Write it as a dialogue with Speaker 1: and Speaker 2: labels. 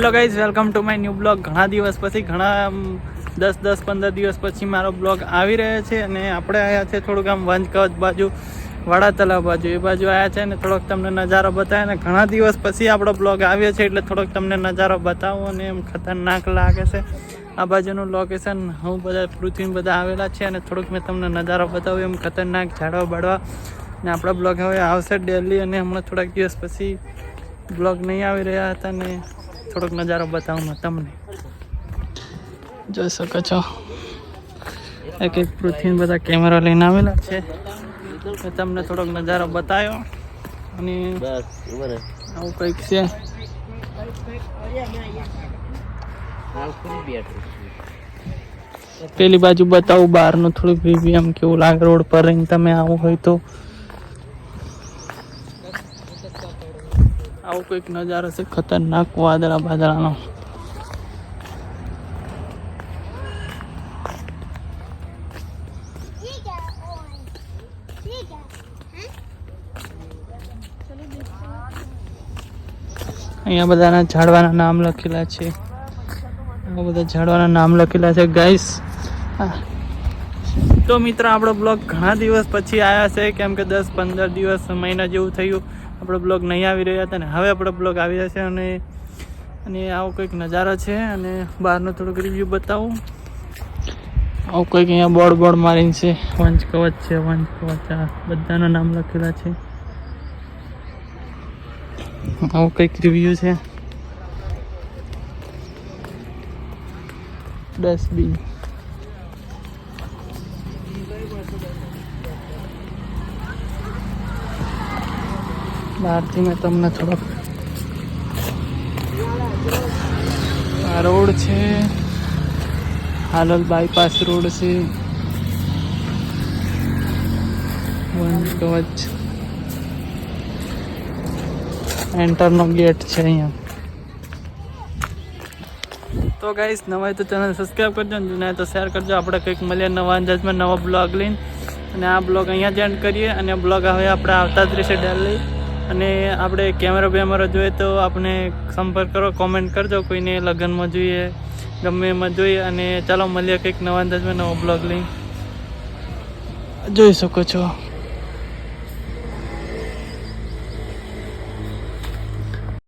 Speaker 1: Hello guys, welcome to my new blog. ઘણા દિવસ પછી, ઘણા 10-15 દિવસ પછી મારો બ્લોગ આવી રહ્યો છે. અને આપણે આવ્યા છે થોડુંક આમ વંજકવચ બાજુ, વાડા તલાવ બાજુ, એ બાજુ આવ્યા છે. અને થોડોક તમને નજારો બતાવે. અને ઘણા દિવસ પછી આપણો બ્લોગ આવ્યો છે, એટલે થોડોક તમને નજારો બતાવો. અને એમ ખતરનાક લાગે છે આ બાજુનું લોકેશન. હું બધા પૃથ્વી બધા આવેલા છે, અને થોડુંક મેં તમને નજારો બતાવ્યો. એમ ખતરનાક ઝાડવા બાળવા. ને આપણા બ્લોગ હવે આવશે ડેલી. અને હમણાં થોડાક દિવસ પછી બ્લોગ નહીં આવી રહ્યા હતા, ને થોડોક નજારો બતાવું તમને. જોઈ શકો છો, એક પૃથ્વી બધા કેમેરા લઈને આવેલા છે. તમને થોડોક નજારો બતાવ્યો. અને આવું કંઈક છે. પેલી બાજુ બતાવું બહારનું થોડુંક વ્યૂ, એમ કેવું લાગે રોડ પર રહીને તમે આવું હોય તો. આવું કંઈક નજારો છે ખતરનાક વાદળા બાદળાનો. અહીંયા બધાના ઝાડવાના નામ લખેલા છે. આ બધા ઝાડવાના નામ લખેલા છે ગાઈસ. તો મિત્ર, આપણો બ્લોગ ઘણા દિવસ પછી આવ્યા છે, કેમ કે 10-15 દિવસ મહિના જેવું થયું આપણો બ્લોગ નહીં આવી રહ્યા હતા. ને હવે આપણો બ્લોગ આવી રહ્યા છે. અને આવો કંઈક નજારો છે. અને બહારનું થોડુંક રિવ્યૂ બતાવું. આવું કંઈક અહીંયા બોર્ડ મારીને છે. વંજકવચ છે, વંજકવચ. આ બધાના નામ લખેલા છે. આવું કંઈક રિવ્યૂ છે. ડસ્ટબિન. બહારથી મેં તમને થોડોક આ રોડ છે, હાલોલ બાયપાસ રોડ છે. વંજકવચ એન્ટરનો ગેટ છે અહીંયા. તો ગાઈસ, નવા તો ચેનલ સબસ્ક્રાઈબ કરજો, ને જૂના તો શેર કરજો. આપણે કંઈક મળીએ નવા અંદાજમાં નવો બ્લોગ લઈને. અને આ બ્લોગ અહીંયા જ એન્ડ કરીએ. અને બ્લોગ હવે આપણે આવતા જ રહેશે ડેલી. અને આપણે કેમેરો જોઈએ તો આપણે સંપર્ક કરો, કોમેન્ટ કરજો. કોઈને લગ્નમાં જોઈએ, ગમે એમાં જોઈએ. અને ચાલો મળીએ કંઈક નવા અંદાજમાં નવો બ્લોગ લઈને. જોઈ શકો છો.